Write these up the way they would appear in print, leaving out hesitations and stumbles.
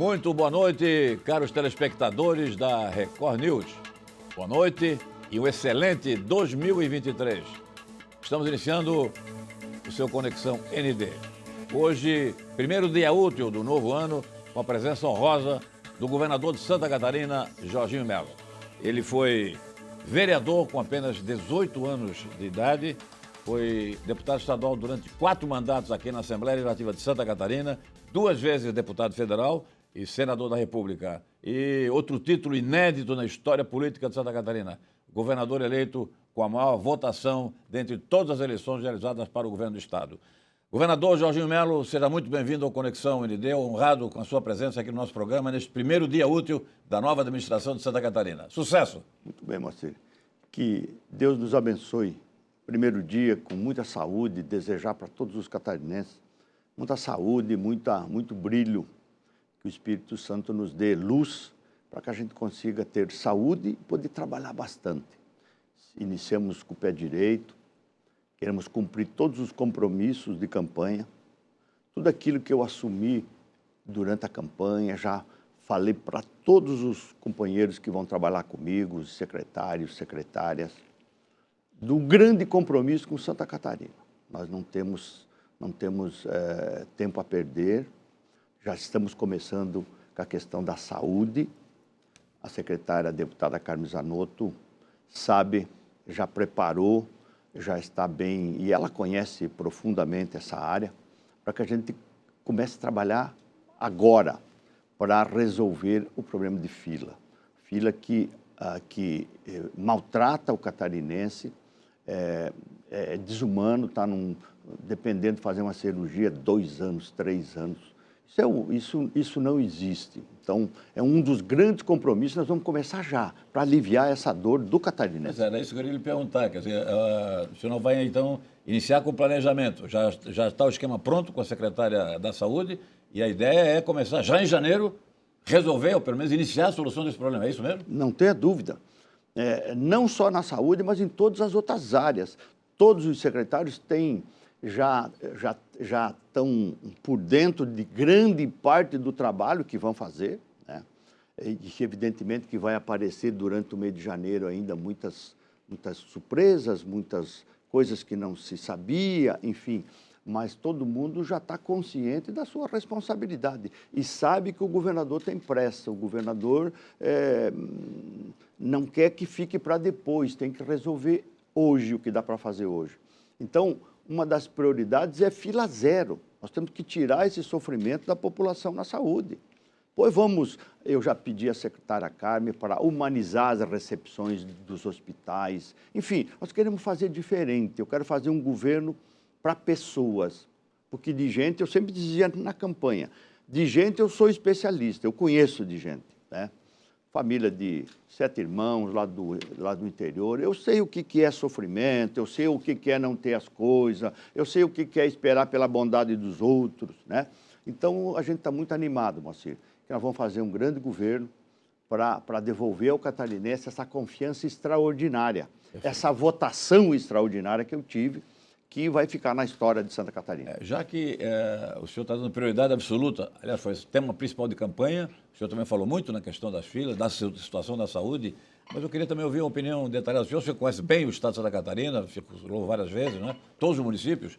Muito boa noite, caros telespectadores da Record News. Boa noite e um excelente 2023. Estamos iniciando o seu Conexão ND. Hoje, primeiro dia útil do novo ano, com a presença honrosa do governador de Santa Catarina, Jorginho Melo. Ele foi vereador com apenas 18 anos de idade, foi deputado estadual durante 4 mandatos aqui na Assembleia Legislativa de Santa Catarina, 2 vezes deputado federal e senador da República. E outro título inédito na história política de Santa Catarina, governador eleito com a maior votação dentre todas as eleições realizadas para o governo do Estado. Governador Jorginho Melo, seja muito bem-vindo ao Conexão ND, honrado com a sua presença aqui no nosso programa, neste primeiro dia útil da nova administração de Santa Catarina. Sucesso! Muito bem, Moacir. Que Deus nos abençoe. Primeiro dia com muita saúde, desejar para todos os catarinenses muita saúde, muito brilho, que o Espírito Santo nos dê luz para que a gente consiga ter saúde e poder trabalhar bastante. Iniciamos com o pé direito, queremos cumprir todos os compromissos de campanha, tudo aquilo que eu assumi durante a campanha, já falei para todos os companheiros que vão trabalhar comigo, os secretários, secretárias, do grande compromisso com Santa Catarina. Nós não temos tempo a perder, já estamos começando com a questão da saúde. A secretária, a deputada Carmen Zanotto, sabe, já preparou, já está bem, e ela conhece profundamente essa área, para que a gente comece a trabalhar agora para resolver o problema de fila. Fila que maltrata o catarinense, é desumano, está dependendo de fazer uma cirurgia 2 anos, 3 anos. Isso não existe. Então, é um dos grandes compromissos, nós vamos começar já, para aliviar essa dor do catarinense. Mas era isso que eu queria lhe perguntar, quer dizer, o senhor não vai, então, iniciar com o planejamento. Já está o esquema pronto com a secretária da Saúde e a ideia é começar já em janeiro, resolver, ou pelo menos iniciar a solução desse problema, é isso mesmo? Não tenha dúvida. Não só na saúde, mas em todas as outras áreas. Todos os secretários já estão por dentro de grande parte do trabalho que vão fazer, né? E que, evidentemente, que vai aparecer durante o mês de janeiro ainda muitas surpresas, muitas coisas que não se sabia, enfim, mas todo mundo já está consciente da sua responsabilidade e sabe que o governador tem pressa, o governador não quer que fique para depois, tem que resolver hoje o que dá para fazer hoje. Então, uma das prioridades é fila zero. Nós temos que tirar esse sofrimento da população na saúde. Pois eu já pedi à secretária Carmen para humanizar as recepções dos hospitais. Enfim, nós queremos fazer diferente. Eu quero fazer um governo para pessoas. Porque de gente, eu sempre dizia na campanha, de gente eu sou especialista, eu conheço de gente, né? Família de 7 irmãos lá do interior, eu sei o que é sofrimento, eu sei o que é não ter as coisas, eu sei o que é esperar pela bondade dos outros, né? Então, a gente está muito animado, Moacir, que nós vamos fazer um grande governo para devolver ao catarinense essa confiança extraordinária, essa votação extraordinária que eu tive, que vai ficar na história de Santa Catarina. Já que o senhor está dando prioridade absoluta, aliás, foi o tema principal de campanha, o senhor também falou muito na questão das filas, da situação da saúde, mas eu queria também ouvir uma opinião detalhada do senhor. O senhor conhece bem o estado de Santa Catarina, circulou várias vezes, né? Todos os municípios.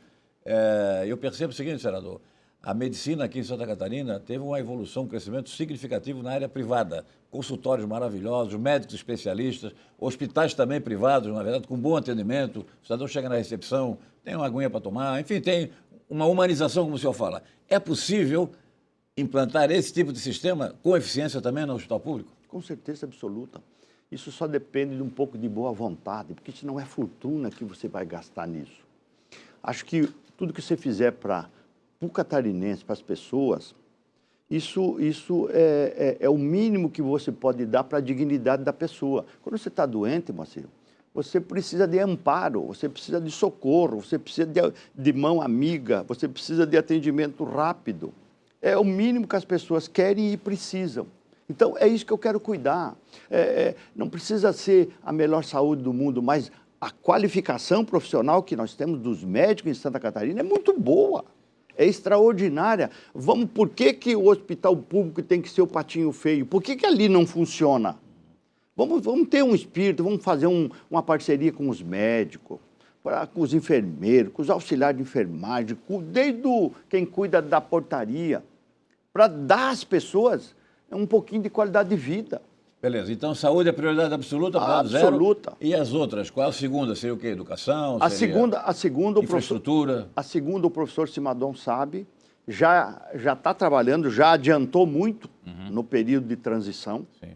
Eu percebo o seguinte, senador, a medicina aqui em Santa Catarina teve uma evolução, um crescimento significativo na área privada. Consultórios maravilhosos, médicos especialistas, hospitais também privados, na verdade, com bom atendimento. O cidadão chega na recepção, tem uma aguinha para tomar, enfim, tem uma humanização, como o senhor fala. É possível implantar esse tipo de sistema com eficiência também no hospital público? Com certeza absoluta. Isso só depende de um pouco de boa vontade, porque senão é fortuna que você vai gastar nisso. Acho que tudo que você fizer para o catarinense, para as pessoas, isso é o mínimo que você pode dar para a dignidade da pessoa. Quando você está doente, Marcelo, você precisa de amparo, você precisa de socorro, você precisa de mão amiga, você precisa de atendimento rápido. É o mínimo que as pessoas querem e precisam. Então, é isso que eu quero cuidar. Não precisa ser a melhor saúde do mundo, mas a qualificação profissional que nós temos dos médicos em Santa Catarina é muito boa. é extraordinária. Por que o hospital público tem que ser o patinho feio? Por que ali não funciona? Vamos ter um espírito, vamos fazer uma parceria com os médicos, com os enfermeiros, com os auxiliares de enfermagem, desde quem cuida da portaria, para dar às pessoas um pouquinho de qualidade de vida. Beleza, então saúde é prioridade absoluta, absoluta. Zero. E as outras? Qual a segunda? Seria o quê? Educação? A segunda infraestrutura? A segunda, o professor Simadon sabe, já está trabalhando, já adiantou muito no período de transição. Sim.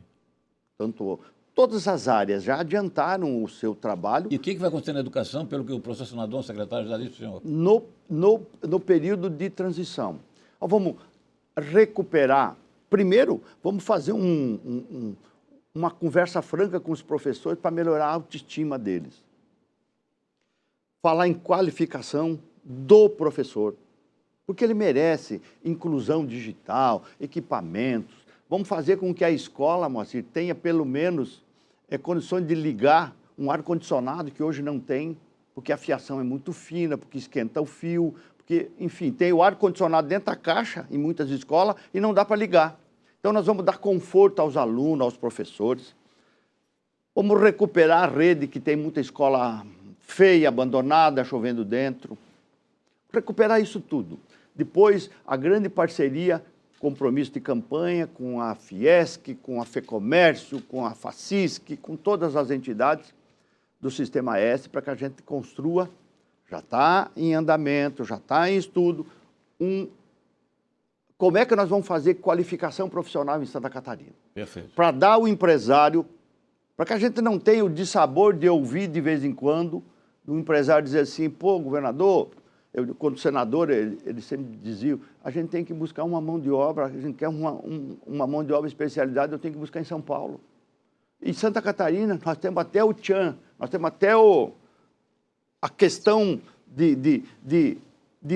Tanto todas as áreas já adiantaram o seu trabalho. E o que vai acontecer na educação, pelo que o professor Simadon, secretário, já disse, senhor? No período de transição. Vamos recuperar. Primeiro, vamos fazer uma conversa franca com os professores para melhorar a autoestima deles. Falar em qualificação do professor, porque ele merece inclusão digital, equipamentos. Vamos fazer com que a escola, Moacir, tenha pelo menos condições de ligar um ar-condicionado que hoje não tem, porque a fiação é muito fina, porque esquenta o fio, porque, enfim, tem o ar-condicionado dentro da caixa em muitas escolas e não dá para ligar. Então, nós vamos dar conforto aos alunos, aos professores. Vamos recuperar a rede, que tem muita escola feia, abandonada, chovendo dentro. Recuperar isso tudo. Depois, a grande parceria, compromisso de campanha com a Fiesc, com a FEComércio, com a Facisc, com todas as entidades do Sistema S, para que a gente construa, já está em andamento, já está em estudo, como é que nós vamos fazer qualificação profissional em Santa Catarina? Perfeito. Para dar ao empresário, para que a gente não tenha o dissabor de ouvir de vez em quando do empresário dizer assim, pô, governador, quando senador, ele sempre dizia, a gente tem que buscar uma mão de obra, a gente quer uma mão de obra especializada, eu tenho que buscar em São Paulo. Em Santa Catarina, nós temos até o tchan, nós temos até a questão de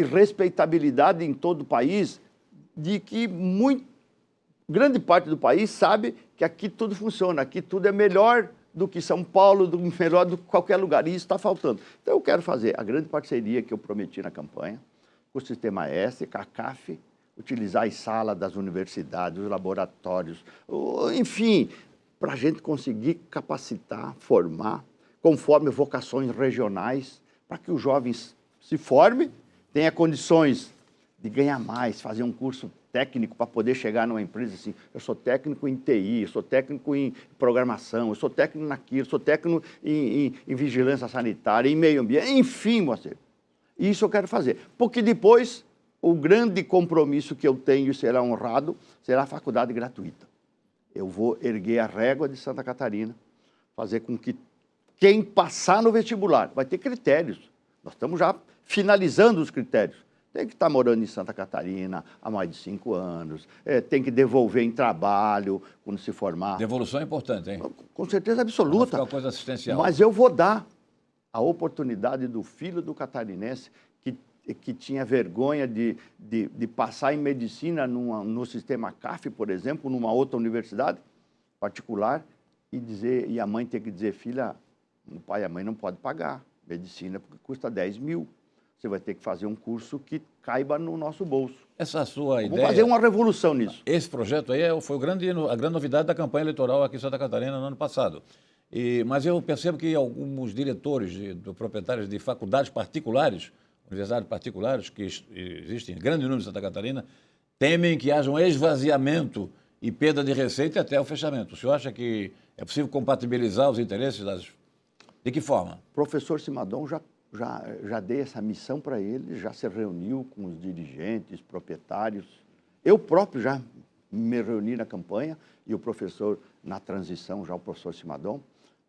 respeitabilidade em todo o país, de que grande parte do país sabe que aqui tudo funciona, aqui tudo é melhor do que São Paulo, melhor do que qualquer lugar, e isso está faltando. Então, eu quero fazer a grande parceria que eu prometi na campanha, com o Sistema S, com a CAF, utilizar as salas das universidades, os laboratórios, enfim, para a gente conseguir capacitar, formar, conforme vocações regionais, para que os jovens se formem, tenham condições de ganhar mais, fazer um curso técnico para poder chegar numa empresa assim, eu sou técnico em TI, eu sou técnico em programação, eu sou técnico naquilo, eu sou técnico em vigilância sanitária, em meio ambiente, enfim, Moacir. Isso eu quero fazer. Porque depois, o grande compromisso que eu tenho e será honrado, será a faculdade gratuita. Eu vou erguer a régua de Santa Catarina, fazer com que quem passar no vestibular, vai ter critérios. Nós estamos já finalizando os critérios. Tem que estar morando em Santa Catarina há mais de 5 anos, tem que devolver em trabalho quando se formar. Devolução é importante, hein? Com certeza absoluta. Não fica uma coisa assistencial. Mas eu vou dar a oportunidade do filho do catarinense que tinha vergonha de passar em medicina no sistema CAF, por exemplo, numa outra universidade particular, e a mãe tem que dizer, filha, o pai e a mãe não podem pagar medicina porque custa 10 mil. Você vai ter que fazer um curso que caiba no nosso bolso. Essa sua ideia... Vamos fazer uma revolução nisso. Esse projeto aí foi a grande novidade da campanha eleitoral aqui em Santa Catarina no ano passado. Mas eu percebo que alguns diretores, proprietários de faculdades particulares, universidades particulares, que existem em grande número em Santa Catarina, temem que haja um esvaziamento e perda de receita até o fechamento. O senhor acha que é possível compatibilizar os interesses De que forma? O professor Simadon já dei essa missão para ele, já se reuniu com os dirigentes, proprietários. Eu próprio já me reuni na campanha e o professor, na transição, já o professor Simadon,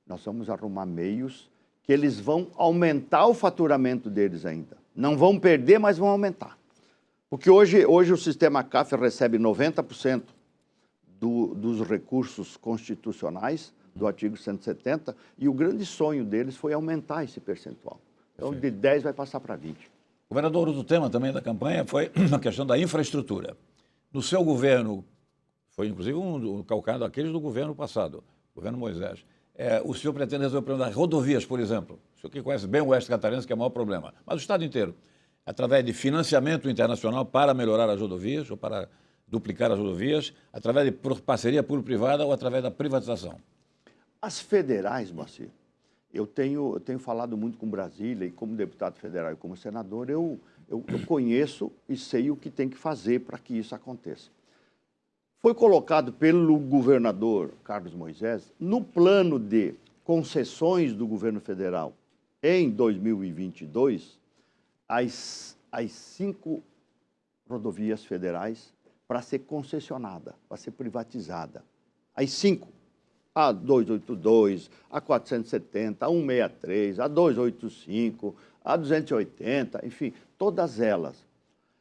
nós vamos arrumar meios que eles vão aumentar o faturamento deles ainda. Não vão perder, mas vão aumentar. Porque hoje o sistema CAF recebe 90% dos recursos constitucionais do artigo 170 e o grande sonho deles foi aumentar esse percentual. Então, de 10 vai passar para 20. Governador, outro tema também da campanha foi a questão da infraestrutura. No seu governo, foi inclusive um calcado aqueles do governo passado, governo Moisés, o senhor pretende resolver o problema das rodovias, por exemplo. O senhor que conhece bem o Oeste Catarinense, que é o maior problema, mas o estado inteiro. através de financiamento internacional para melhorar as rodovias ou para duplicar as rodovias, através de parceria público-privada ou através da privatização? As federais, Moacir, eu tenho falado muito com Brasília e como deputado federal e como senador, eu conheço e sei o que tem que fazer para que isso aconteça. Foi colocado pelo governador Carlos Moisés no plano de concessões do governo federal em 2022 as 5 rodovias federais para ser concessionada, para ser privatizada. As 5. A 282, a 470, a 163, a 285, a 280, enfim, todas elas.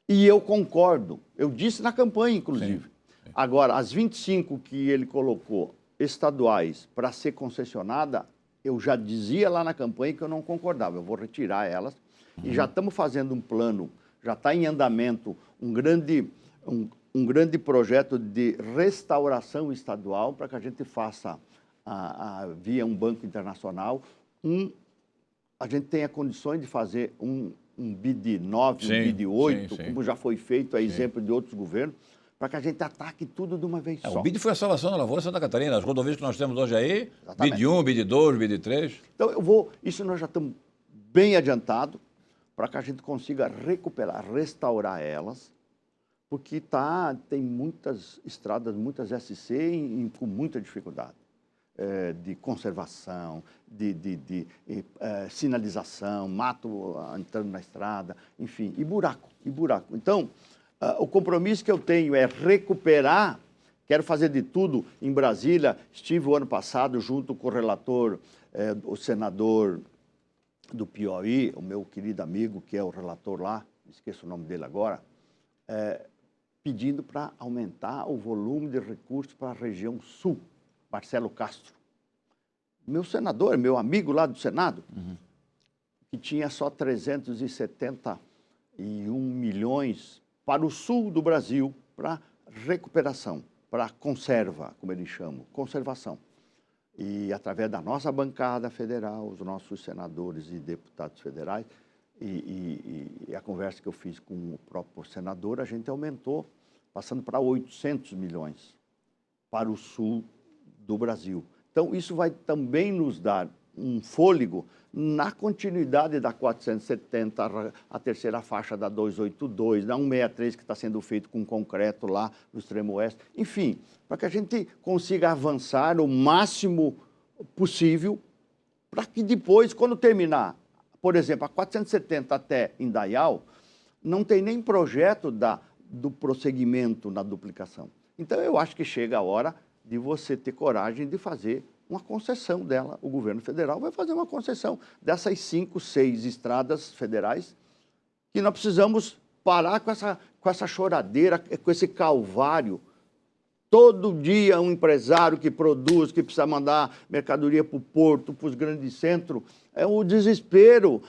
E eu concordo, eu disse na campanha, inclusive. Sim. Agora, as 25 que ele colocou estaduais para ser concessionada, eu já dizia lá na campanha que eu não concordava, eu vou retirar elas. E já estamos fazendo um plano, já está em andamento um grande projeto de restauração estadual para que a gente faça, via um banco internacional, a gente tenha condições de fazer um BID 9, um BID 8, como já foi feito, a exemplo de outros governos, para que a gente ataque tudo de uma vez só. O BID foi a salvação da lavoura Santa Catarina, as rodovias que nós temos hoje aí, exatamente. BID 1, BID 2, BID 3. Então, isso nós já estamos bem adiantados, para que a gente consiga recuperar, restaurar elas, porque tem muitas estradas, muitas SC com muita dificuldade de conservação, de sinalização, mato entrando na estrada, enfim, e buraco. Então, o compromisso que eu tenho é recuperar, quero fazer de tudo em Brasília. Estive o ano passado junto com o relator, o senador do Piauí, o meu querido amigo, que é o relator lá, esqueço o nome dele agora, pedindo para aumentar o volume de recursos para a região sul, Marcelo Castro. Meu senador, meu amigo lá do Senado, que tinha só 371 milhões para o sul do Brasil, para recuperação, para conserva, como eles chamam, conservação. E através da nossa bancada federal, os nossos senadores e deputados federais, e a conversa que eu fiz com o próprio senador, a gente aumentou, passando para 800 milhões para o sul do Brasil. Então, isso vai também nos dar um fôlego na continuidade da 470, a terceira faixa da 282, da 163, que está sendo feito com concreto lá no extremo oeste. Enfim, para que a gente consiga avançar o máximo possível, para que depois, quando terminar, por exemplo, a 470 até Indaial, não tem nem projeto do prosseguimento na duplicação. Então, eu acho que chega a hora de você ter coragem de fazer uma concessão dela. O governo federal vai fazer uma concessão dessas 5, 6 estradas federais, que nós precisamos parar com essa choradeira, com esse calvário. Todo dia um empresário que produz, que precisa mandar mercadoria para o porto, para os grandes centros, é o desespero,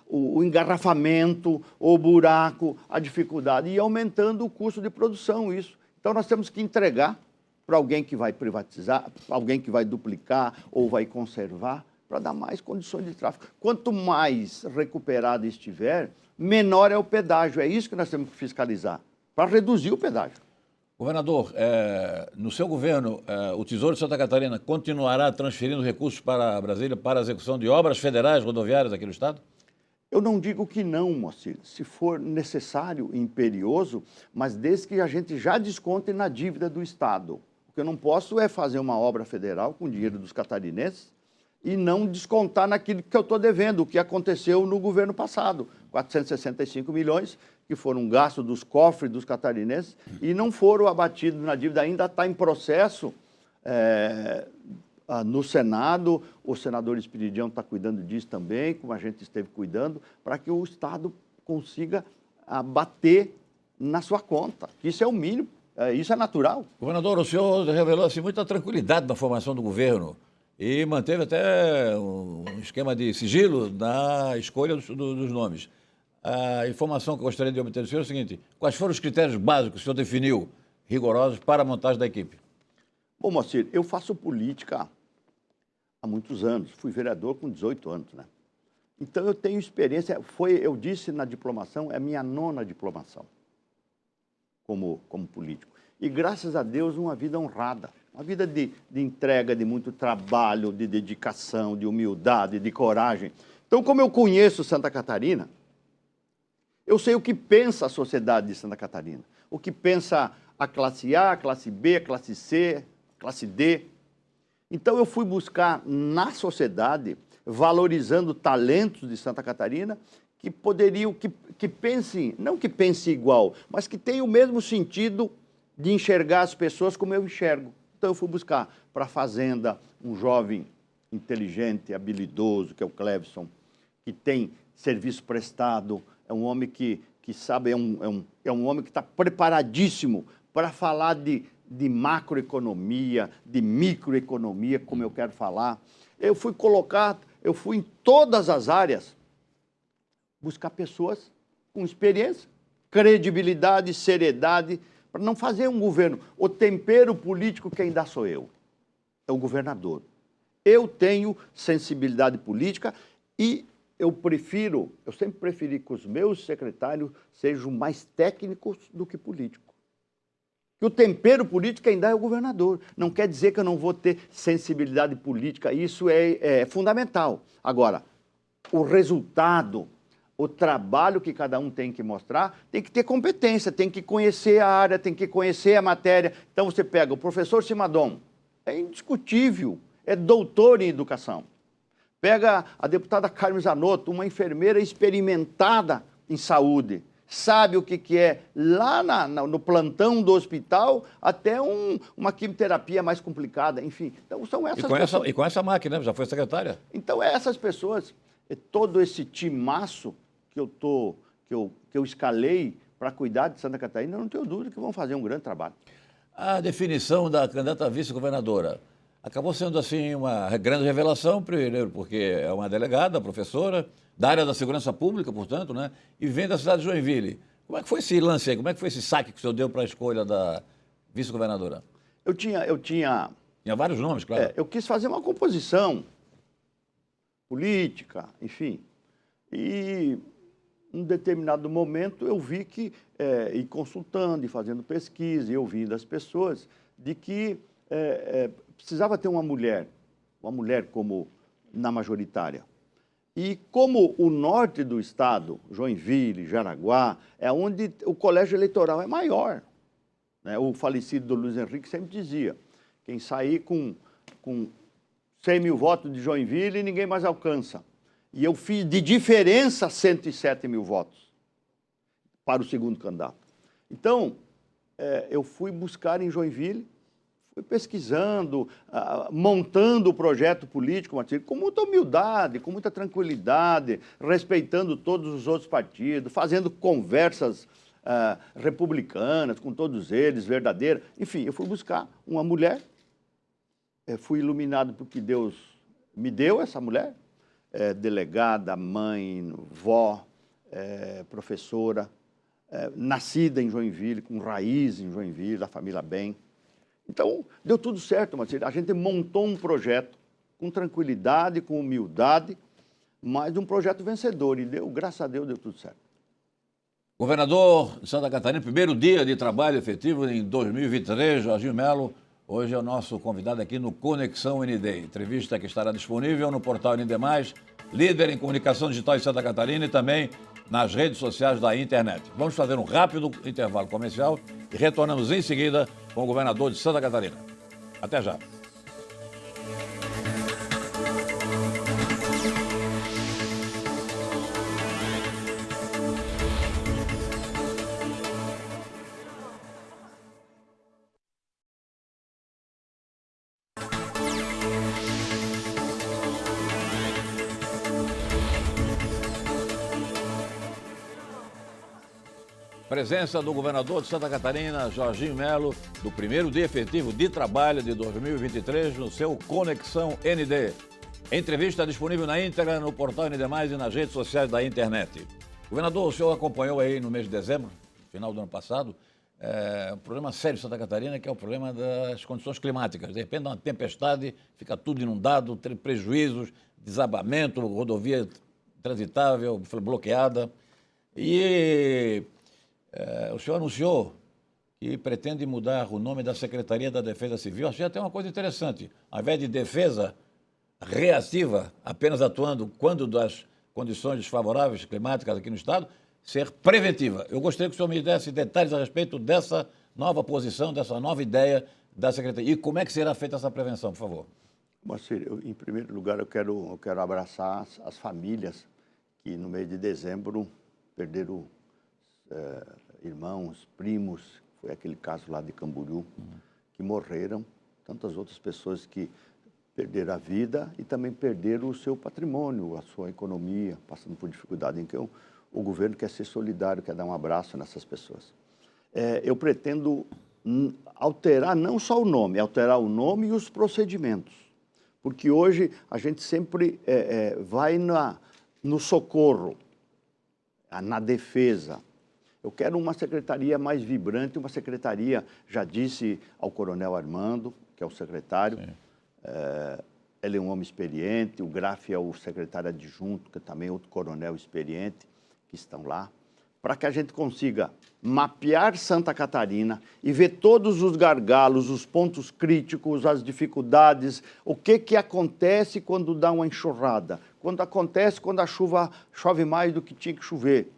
o engarrafamento, o buraco, a dificuldade, e aumentando o custo de produção, isso. Então, nós temos que entregar para alguém que vai privatizar, alguém que vai duplicar ou vai conservar, para dar mais condições de tráfego. Quanto mais recuperado estiver, menor é o pedágio. É isso que nós temos que fiscalizar, para reduzir o pedágio. Governador, no seu governo, o Tesouro de Santa Catarina continuará transferindo recursos para Brasília para a execução de obras federais rodoviárias aqui no estado? Eu não digo que não, Moacir, se for necessário e imperioso, mas desde que a gente já desconte na dívida do Estado. O que eu não posso é fazer uma obra federal com dinheiro dos catarinenses e não descontar naquilo que eu estou devendo, o que aconteceu no governo passado. 465 milhões que foram gastos dos cofres dos catarinenses e não foram abatidos na dívida, ainda está em processo no Senado. O senador Espiridião está cuidando disso também, como a gente esteve cuidando, para que o Estado consiga bater na sua conta. Isso é o mínimo, isso é natural. Governador, o senhor revelou assim, muita tranquilidade na formação do governo e manteve até um esquema de sigilo na escolha dos nomes. A informação que eu gostaria de obter do senhor é o seguinte: quais foram os critérios básicos que o senhor definiu, rigorosos, para a montagem da equipe? Bom, Moacir, eu faço política há muitos anos. Fui vereador com 18 anos, né? Então, eu tenho experiência, eu disse na diplomação, é a minha 9ª diplomação como político. E, graças a Deus, uma vida honrada, uma vida de entrega, de muito trabalho, de dedicação, de humildade, de coragem. Então, como eu conheço Santa Catarina, eu sei o que pensa a sociedade de Santa Catarina, o que pensa a classe A, a classe B, a classe C, a classe D. Então, eu fui buscar na sociedade, valorizando talentos de Santa Catarina, que poderiam, que pensem, não que pensem igual, mas que tenham o mesmo sentido de enxergar as pessoas como eu enxergo. Então, eu fui buscar para a Fazenda um jovem inteligente, habilidoso, que é o Clevson, que tem serviço prestado, é um homem que sabe, é um homem que está preparadíssimo para falar de macroeconomia, de microeconomia, como eu quero falar. Eu fui em todas as áreas buscar pessoas com experiência, credibilidade, seriedade, para não fazer um governo. O tempero político quem dá sou eu, é o governador. Eu tenho sensibilidade política e eu sempre preferi que os meus secretários sejam mais técnicos do que políticos. Que o tempero político quem dá é o governador. Não quer dizer que eu não vou ter sensibilidade política, isso é fundamental. Agora, o resultado, o trabalho que cada um tem que mostrar, tem que ter competência, tem que conhecer a área, tem que conhecer a matéria. Então você pega o professor Simadom, é indiscutível, é doutor em educação. Pega a deputada Carmen Zanotto, uma enfermeira experimentada em saúde, sabe o que é lá no plantão do hospital até uma quimioterapia mais complicada, enfim. Então, são essas pessoas. E com essa máquina, já foi secretária? Então, essas pessoas, todo esse timaço que eu escalei para cuidar de Santa Catarina, eu não tenho dúvida que vão fazer um grande trabalho. A definição da candidata a vice-governadora acabou sendo, assim, uma grande revelação, primeiro, porque é uma delegada, professora, da área da segurança pública, portanto, né? E vem da cidade de Joinville. Como é que foi esse lance aí? Como é que foi esse saque que o senhor deu para a escolha da vice-governadora? Eu tinha... Tinha vários nomes, claro. Eu quis fazer uma composição política, enfim. E, em um determinado momento, eu vi que, e consultando, e fazendo pesquisa, e ouvindo as pessoas, de que precisava ter uma mulher como na majoritária. E como o norte do estado, Joinville, Jaraguá, é onde o colégio eleitoral é maior, né? O falecido Luiz Henrique sempre dizia, quem sair com 100 mil votos de Joinville, ninguém mais alcança. E eu fiz de diferença 107 mil votos para o segundo candidato. Então, eu fui buscar em Joinville, fui pesquisando, montando o projeto político, com muita humildade, com muita tranquilidade, respeitando todos os outros partidos, fazendo conversas republicanas com todos eles, verdadeiras. Enfim, eu fui buscar uma mulher, fui iluminado porque Deus me deu essa mulher, delegada, mãe, vó, professora, nascida em Joinville, com raiz em Joinville, da família bem. Então, deu tudo certo, Matilde. A gente montou um projeto com tranquilidade, com humildade, mas um projeto vencedor. E graças a Deus, deu tudo certo. Governador de Santa Catarina, primeiro dia de trabalho efetivo em 2023, Jorginho Melo, hoje é o nosso convidado aqui no Conexão ND. Entrevista que estará disponível no portal ND+, líder em comunicação digital de Santa Catarina e também nas redes sociais da internet. Vamos fazer um rápido intervalo comercial e retornamos em seguida com o governador de Santa Catarina. Até já. Presença do governador de Santa Catarina, Jorginho Melo, do primeiro dia efetivo de trabalho de 2023 no seu Conexão ND. Entrevista disponível na íntegra no portal ND+, e nas redes sociais da internet. Governador, o senhor acompanhou aí no mês de dezembro, final do ano passado, um problema sério de Santa Catarina, que é o problema das condições climáticas. De repente, uma tempestade, fica tudo inundado, tem prejuízos, desabamento, rodovia intransitável, foi bloqueada. E o senhor anunciou que pretende mudar o nome da Secretaria da Defesa Civil. Achei até uma coisa interessante. Ao invés de defesa reativa, apenas atuando quando das condições desfavoráveis climáticas aqui no Estado, ser preventiva. Eu gostaria que o senhor me desse detalhes a respeito dessa nova posição, dessa nova ideia da Secretaria. E como é que será feita essa prevenção, por favor? Moacir, em primeiro lugar, eu quero abraçar as famílias que no mês de dezembro perderam irmãos, primos, foi aquele caso lá de Camboriú, que morreram, tantas outras pessoas que perderam a vida e também perderam o seu patrimônio, a sua economia, passando por dificuldade. Então, o governo quer ser solidário, quer dar um abraço nessas pessoas. Eu pretendo alterar não só o nome, alterar o nome e os procedimentos, porque hoje a gente sempre vai no socorro, na defesa. Eu quero uma secretaria mais vibrante, uma secretaria, já disse ao Coronel Armando, que é o secretário, ele é um homem experiente, o Graff é o secretário adjunto, que também é outro coronel experiente, que estão lá, para que a gente consiga mapear Santa Catarina e ver todos os gargalos, os pontos críticos, as dificuldades, o que acontece quando dá uma enxurrada, quando acontece quando a chuva chove mais do que tinha que chover.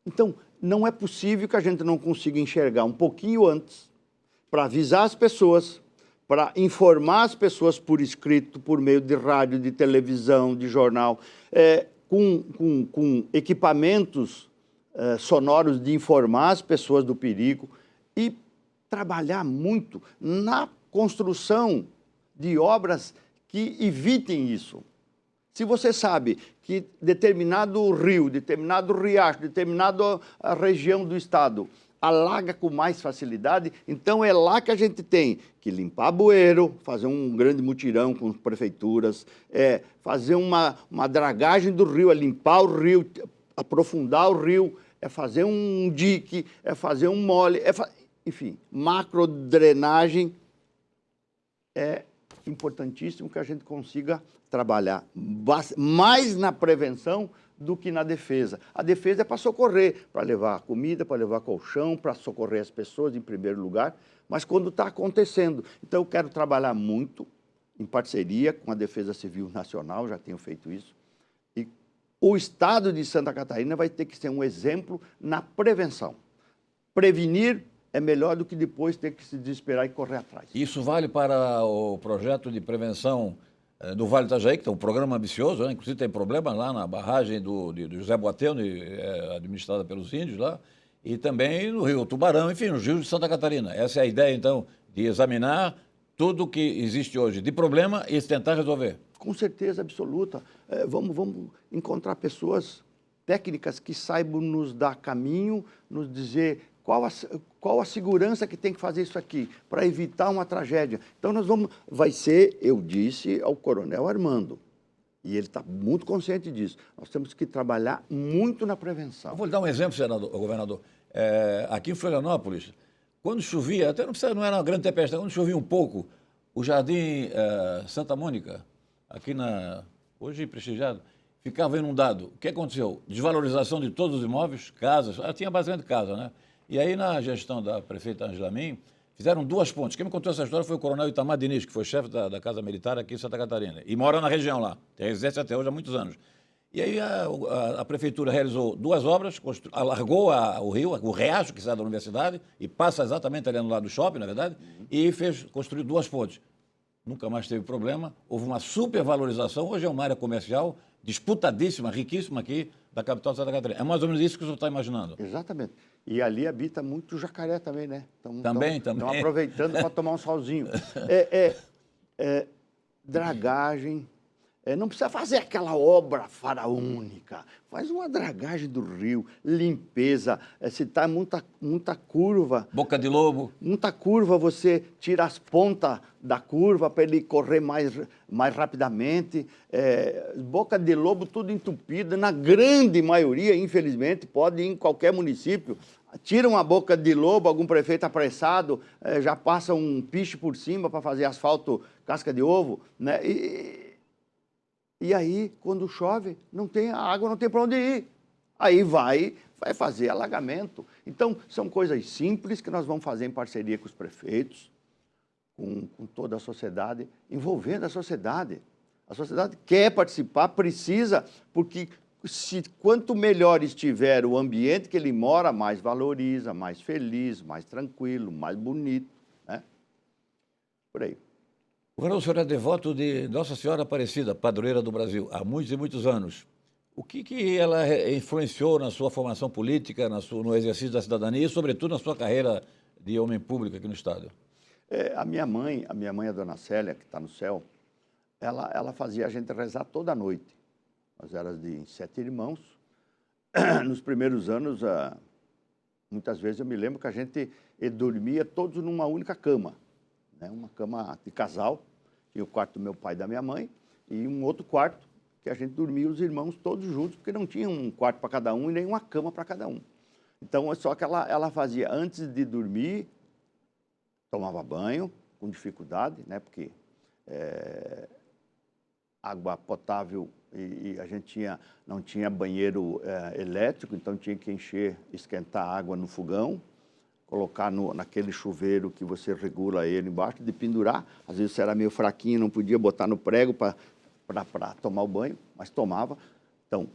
Então, não é possível que a gente não consiga enxergar um pouquinho antes para avisar as pessoas, para informar as pessoas por escrito, por meio de rádio, de televisão, de jornal, com equipamentos sonoros de informar as pessoas do perigo e trabalhar muito na construção de obras que evitem isso. Se você sabe que determinado rio, determinado riacho, determinada região do estado alaga com mais facilidade, então é lá que a gente tem que limpar bueiro, fazer um grande mutirão com as prefeituras, fazer uma dragagem do rio, limpar o rio, aprofundar o rio, fazer um dique, fazer um mole, enfim, macrodrenagem. É importantíssimo que a gente consiga trabalhar mais na prevenção do que na defesa. A defesa é para socorrer, para levar comida, para levar colchão, para socorrer as pessoas em primeiro lugar, mas quando está acontecendo. Então, eu quero trabalhar muito em parceria com a Defesa Civil Nacional, já tenho feito isso, e o Estado de Santa Catarina vai ter que ser um exemplo na prevenção. Prevenir é melhor do que depois ter que se desesperar e correr atrás. Isso vale para o projeto de prevenção do Vale do Itajaí, que é um programa ambicioso, né? Inclusive tem problema lá na barragem do José Boateno, administrada pelos índios lá, e também no Rio Tubarão, enfim, nos rios de Santa Catarina. Essa é a ideia, então, de examinar tudo que existe hoje de problema e tentar resolver. Com certeza absoluta. Vamos encontrar pessoas técnicas que saibam nos dar caminho, nos dizer qual a segurança que tem que fazer isso aqui, para evitar uma tragédia. Então, vai ser, eu disse ao Coronel Armando, e ele está muito consciente disso, nós temos que trabalhar muito na prevenção. Eu vou lhe dar um exemplo, governador. Aqui em Florianópolis, quando chovia, até não era uma grande tempestade, quando chovia um pouco, o Jardim Santa Mônica, aqui hoje prestigiado, ficava inundado. O que aconteceu? Desvalorização de todos os imóveis, casas, tinha basicamente casa, né? E aí, na gestão da prefeita Angela Min, fizeram 2 pontes. Quem me contou essa história foi o coronel Itamar Diniz, que foi chefe da Casa Militar aqui em Santa Catarina, e mora na região lá, tem residência até hoje há muitos anos. E aí a prefeitura realizou 2 obras, alargou o rio, o riacho que sai da universidade, e passa exatamente ali no lado do shopping, na verdade, e construiu 2 pontes. Nunca mais teve problema, houve uma supervalorização, hoje é uma área comercial disputadíssima, riquíssima aqui da capital de Santa Catarina. É mais ou menos isso que o senhor está imaginando. Exatamente. E ali habita muito jacaré também, né? Também. Estão aproveitando para tomar um solzinho. Dragagem. Não precisa fazer aquela obra faraônica. Faz uma dragagem do rio, limpeza. Se está muita curva... Boca de lobo. Muita curva, você tira as pontas da curva para ele correr mais rapidamente. Boca de lobo tudo entupida. Na grande maioria, infelizmente, pode ir em qualquer município. Tira uma boca de lobo, algum prefeito apressado, já passa um piche por cima para fazer asfalto casca de ovo, né? E aí, quando chove, não tem a água, não tem para onde ir. Aí vai fazer alagamento. Então, são coisas simples que nós vamos fazer em parceria com os prefeitos, com toda a sociedade, envolvendo a sociedade. A sociedade quer participar, precisa, porque quanto melhor estiver o ambiente que ele mora, mais valoriza, mais feliz, mais tranquilo, mais bonito, né? Por aí. Agora, o senhor é devoto de Nossa Senhora Aparecida, padroeira do Brasil, há muitos e muitos anos. O que ela influenciou na sua formação política, no exercício da cidadania e, sobretudo, na sua carreira de homem público aqui no Estado? A minha mãe, a dona Célia, que está no céu, ela fazia a gente rezar toda noite. Nós éramos de 7 irmãos. Nos primeiros anos, muitas vezes eu me lembro que a gente dormia todos numa única cama, né? Uma cama de casal, tinha o quarto do meu pai e da minha mãe, e um outro quarto que a gente dormia os irmãos todos juntos, porque não tinha um quarto para cada um e nem uma cama para cada um. Então, só que ela fazia, antes de dormir, tomava banho, com dificuldade, né? Porque água potável e a gente não tinha banheiro elétrico, então tinha que esquentar a água no fogão, colocar naquele chuveiro que você regula ele embaixo, de pendurar. Às vezes você era meio fraquinho, não podia botar no prego para tomar o banho, mas tomava. Então,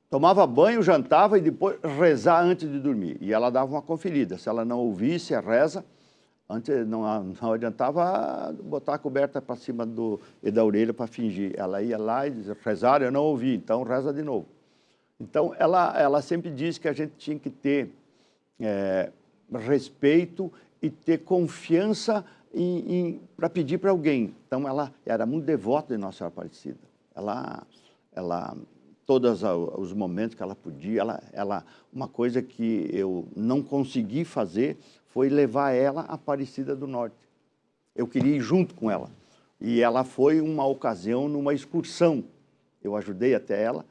tomava banho, jantava e depois rezar antes de dormir. E ela dava uma conferida. Se ela não ouvisse a reza, antes não adiantava botar a coberta para cima da orelha para fingir. Ela ia lá e dizia, rezar, eu não ouvi, então reza de novo. Então, ela sempre disse que a gente tinha que ter respeito e ter confiança para pedir para alguém. Então, ela era muito devota de Nossa Senhora Aparecida. Todos os momentos que ela podia, uma coisa que eu não consegui fazer foi levar ela à Aparecida do Norte. Eu queria ir junto com ela. E ela foi uma ocasião numa excursão. Eu ajudei até ela,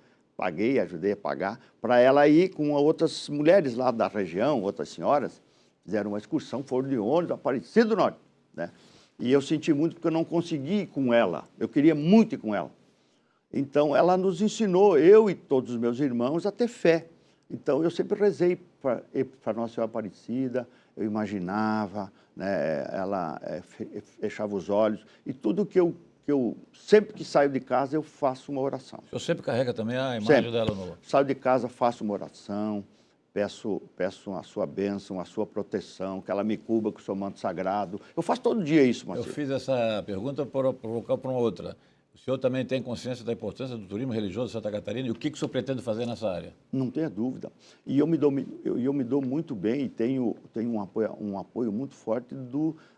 ajudei a pagar, para ela ir com outras mulheres lá da região, outras senhoras, fizeram uma excursão, foram de ônibus, Aparecida do Norte, né? E eu senti muito porque eu não consegui ir com ela, eu queria muito ir com ela. Então, ela nos ensinou, eu e todos os meus irmãos, a ter fé. Então, eu sempre rezei para Nossa Senhora Aparecida, eu imaginava, né, ela fechava os olhos, e tudo que eu sempre que saio de casa, eu faço uma oração. O senhor sempre carrega também a imagem sempre dela no... Saio de casa, faço uma oração, peço a sua bênção, a sua proteção, que ela me cubra com o seu manto sagrado. Eu faço todo dia isso, Marcelo. Eu fiz essa pergunta para provocar para uma outra. O senhor também tem consciência da importância do turismo religioso de Santa Catarina e o que o senhor pretende fazer nessa área? Não tenha dúvida. E eu me dou muito bem e tenho um apoio muito forte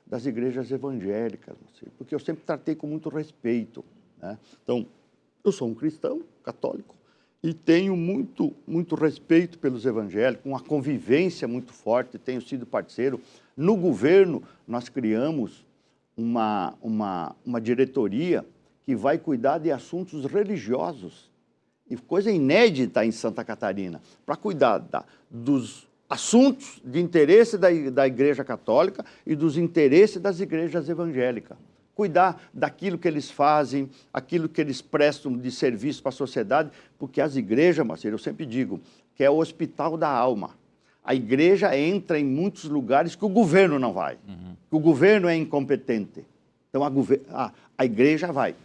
das igrejas evangélicas, porque eu sempre tratei com muito respeito, né? Então, eu sou um cristão católico e tenho muito respeito pelos evangélicos, uma convivência muito forte, tenho sido parceiro. No governo, nós criamos uma diretoria que vai cuidar de assuntos religiosos, e coisa inédita em Santa Catarina, para cuidar dos assuntos de interesse da Igreja Católica e dos interesses das igrejas evangélicas. Cuidar daquilo que eles fazem, aquilo que eles prestam de serviço para a sociedade, porque as igrejas, Marcelo, eu sempre digo, que é o hospital da alma. A igreja entra em muitos lugares que o governo não vai, que o governo é incompetente. Então, a igreja vai.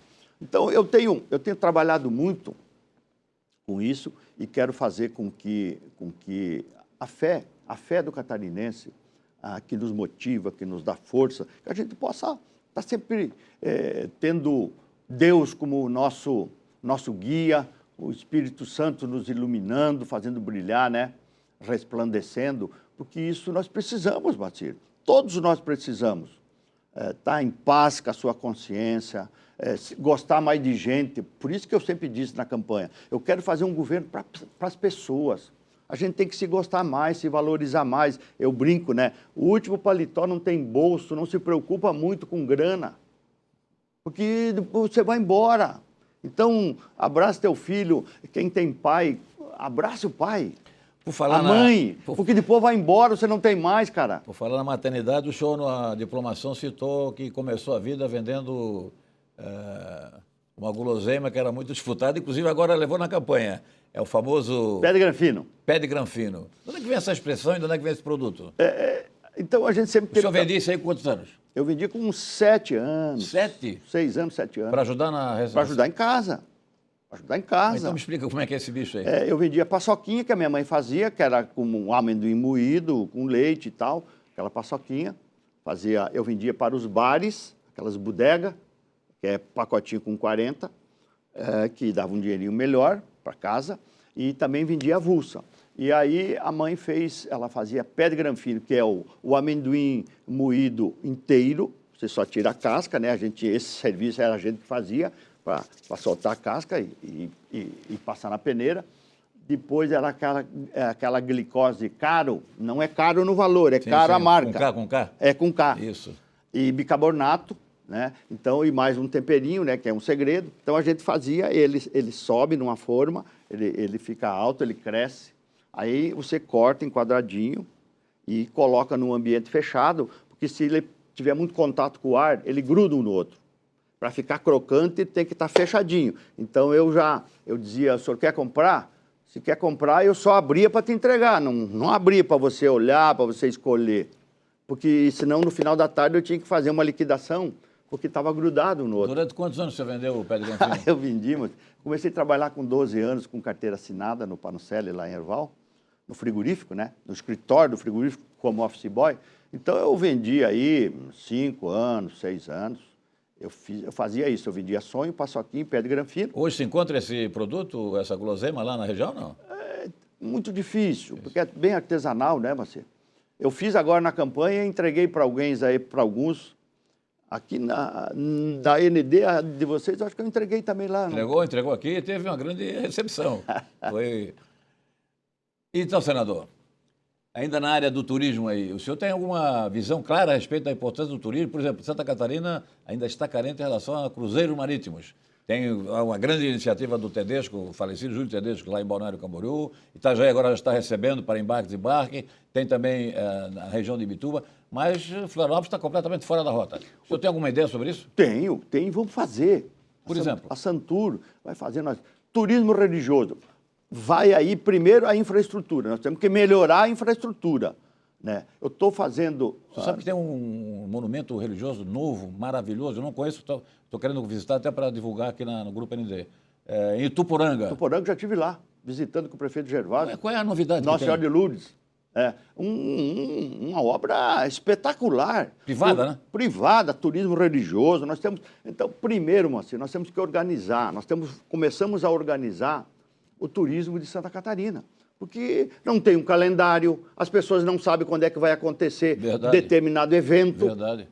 Então, eu tenho trabalhado muito com isso e quero fazer com que a fé do catarinense, que nos motiva, que nos dá força, que a gente possa estar sempre tendo Deus como o nosso guia, o Espírito Santo nos iluminando, fazendo brilhar, né? Resplandecendo, porque isso nós precisamos, Batir. Todos nós precisamos estar em paz com a sua consciência, gostar mais de gente. Por isso que eu sempre disse na campanha, eu quero fazer um governo para as pessoas. A gente tem que se gostar mais, se valorizar mais. Eu brinco, né? O último paletó não tem bolso, não se preocupa muito com grana, porque você vai embora. Então, abraça teu filho, quem tem pai, abraça o pai. A mãe, porque depois vai embora, você não tem mais, cara. Por falar na maternidade, o senhor na diplomação citou que começou a vida vendendo uma guloseima que era muito disputada, inclusive agora levou na campanha. É o famoso Pé de granfino. pé de granfino. De onde é que vem essa expressão e de onde é que vem esse produto? Então a gente sempre O senhor vendia isso aí com quantos anos? Eu vendia com uns 7 anos. 7? 6 anos, 7 anos. Para ajudar na receita? Para ajudar em casa. Para ajudar em casa. Então me explica como é que é esse bicho aí. Eu vendia paçoquinha que a minha mãe fazia, que era com um amendoim moído, com leite e tal, aquela paçoquinha. Eu vendia para os bares, aquelas bodegas, que é pacotinho com 40, que dava um dinheirinho melhor para casa, e também vendia avulsa. E aí a mãe ela fazia pé de granfino, que é o amendoim moído inteiro, você só tira a casca, né? Esse serviço era a gente que fazia, para soltar a casca e passar na peneira. Depois era aquela glicose caro, não é caro no valor, é caro a marca. Com K? É com K. Isso. E bicarbonato, né? Então, e mais um temperinho, né? Que é um segredo. Então a gente fazia, ele sobe numa forma, ele fica alto, ele cresce. Aí você corta em quadradinho e coloca num ambiente fechado, porque se ele tiver muito contato com o ar, ele gruda um no outro. Para ficar crocante, tem que estar fechadinho. Então eu dizia, o senhor quer comprar? Se quer comprar, eu só abria para te entregar, não abria para você olhar, para você escolher. Porque senão no final da tarde eu tinha que fazer uma liquidação, porque estava grudado no outro. Durante quantos anos você vendeu o pé de granfino? Eu vendi, mas comecei a trabalhar com 12 anos com carteira assinada no Panucelli, lá em Erval, no frigorífico, né? No escritório do frigorífico, como office boy. Então eu vendi aí 5 anos, 6 anos. Eu fazia isso, eu vendia sonho, paçoquinha, pé de granfino. Hoje se encontra esse produto, essa guloseima lá na região, não? É muito difícil, porque é bem artesanal, né, você? Eu fiz agora na campanha e entreguei para alguns. Aqui da ND de vocês, eu acho que eu entreguei também lá. Entregou aqui e teve uma grande recepção. Foi... Então, senador, ainda na área do turismo aí, o senhor tem alguma visão clara a respeito da importância do turismo? Por exemplo, Santa Catarina ainda está carente em relação a cruzeiros marítimos. Tem uma grande iniciativa do Tedesco, o falecido Júlio Tedesco, lá em Balneário Camboriú. Itajaí agora já está recebendo para embarque e desembarque. Tem também na região de Ibituba. Mas Florianópolis está completamente fora da rota. O senhor tem alguma ideia sobre isso? Tenho, vamos fazer. Por exemplo? A Santur vai fazer turismo religioso. Vai aí primeiro a infraestrutura. Nós temos que melhorar a infraestrutura. Né? Eu estou fazendo... Você sabe que tem um monumento religioso novo, maravilhoso, eu não conheço, estou querendo visitar até para divulgar aqui no Grupo ND. Em Ituporanga. Ituporanga, já estive lá, visitando com o prefeito Gervásio. Qual é a novidade? Nossa Senhora de Lourdes. Uma obra espetacular. Privada, né? Privada, turismo religioso. Nós temos... Então, primeiro, Moacir, nós temos que organizar. Começamos a organizar o turismo de Santa Catarina. Porque não tem um calendário, as pessoas não sabem quando é que vai acontecer determinado evento. Verdade.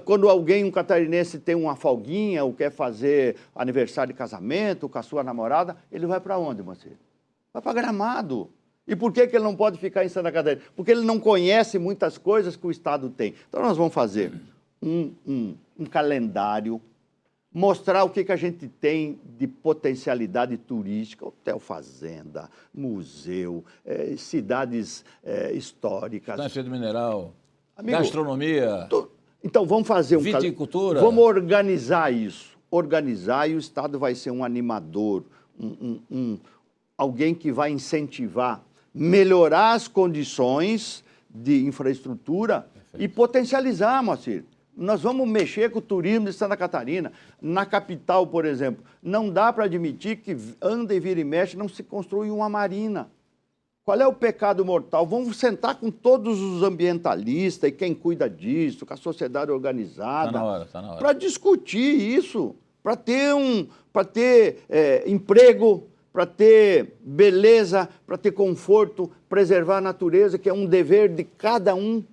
Quando um catarinense tem uma folguinha ou quer fazer aniversário de casamento com a sua namorada, ele vai para onde, Moacir? Vai para Gramado. E por que ele não pode ficar em Santa Catarina? Porque ele não conhece muitas coisas que o Estado tem. Então nós vamos fazer um calendário, mostrar o que a gente tem de potencialidade turística, hotel fazenda, museu, cidades históricas. Estância de mineral, gastronomia. Então vamos fazer viticultura. Vamos organizar isso. Organizar e o Estado vai ser um animador, alguém que vai incentivar, melhorar as condições de infraestrutura e potencializar, Moacir. Nós vamos mexer com o turismo de Santa Catarina. Na capital, por exemplo, não dá para admitir que anda e vira e mexe, não se construi uma marina. Qual é o pecado mortal? Vamos sentar com todos os ambientalistas e quem cuida disso, com a sociedade organizada. Tá na hora. Para discutir isso, para ter emprego, para ter beleza, para ter conforto, preservar a natureza, que é um dever de cada um.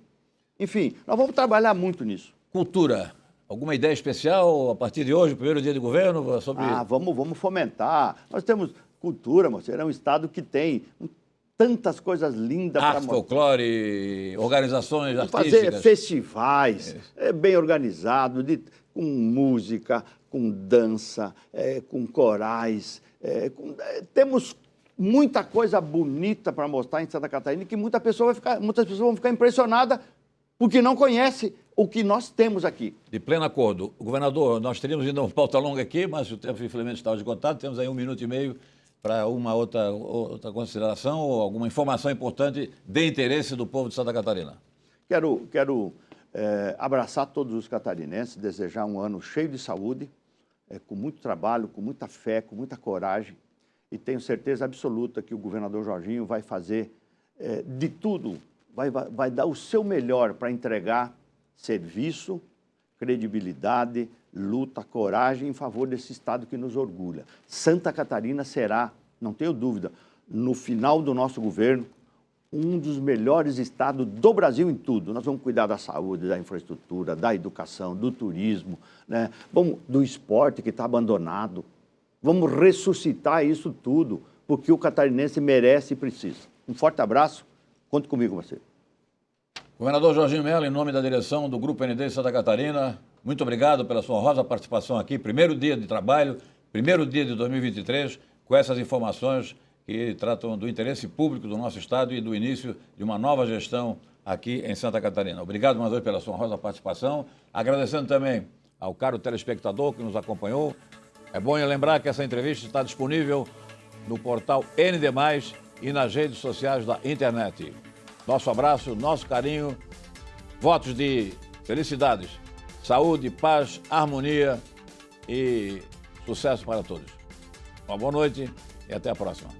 Enfim, nós vamos trabalhar muito nisso. Cultura. Alguma ideia especial a partir de hoje, o primeiro dia de governo? Sobre... Vamos fomentar. Nós temos cultura, moço. É um estado que tem tantas coisas lindas para mostrar. Folclore, organizações artísticas. Fazer festivais, bem organizado, com música, com dança, com corais. Temos muita coisa bonita para mostrar em Santa Catarina que muitas pessoas vão ficar impressionadas porque não conhece o que nós temos aqui. De pleno acordo. Governador, nós teríamos ainda uma pauta longa aqui, mas o tempo infelizmente está esgotado. Temos aí 1 minuto e meio para uma outra consideração ou alguma informação importante de interesse do povo de Santa Catarina. Quero abraçar todos os catarinenses, desejar um ano cheio de saúde, com muito trabalho, com muita fé, com muita coragem, e tenho certeza absoluta que o governador Jorginho vai fazer de tudo, vai dar o seu melhor para entregar serviço, credibilidade, luta, coragem em favor desse estado que nos orgulha. Santa Catarina será, não tenho dúvida, no final do nosso governo, um dos melhores estados do Brasil em tudo. Nós vamos cuidar da saúde, da infraestrutura, da educação, do turismo, né? Do esporte que está abandonado. Vamos ressuscitar isso tudo, porque o catarinense merece e precisa. Um forte abraço, conte comigo, você. Governador Jorginho Mello, em nome da direção do Grupo ND de Santa Catarina, muito obrigado pela sua honrosa participação aqui. Primeiro dia de trabalho, primeiro dia de 2023, com essas informações que tratam do interesse público do nosso Estado e do início de uma nova gestão aqui em Santa Catarina. Obrigado mais uma vez pela sua honrosa participação. Agradecendo também ao caro telespectador que nos acompanhou. É bom lembrar que essa entrevista está disponível no portal ND+, e nas redes sociais da internet. Nosso abraço, nosso carinho, votos de felicidades, saúde, paz, harmonia e sucesso para todos. Uma boa noite e até a próxima.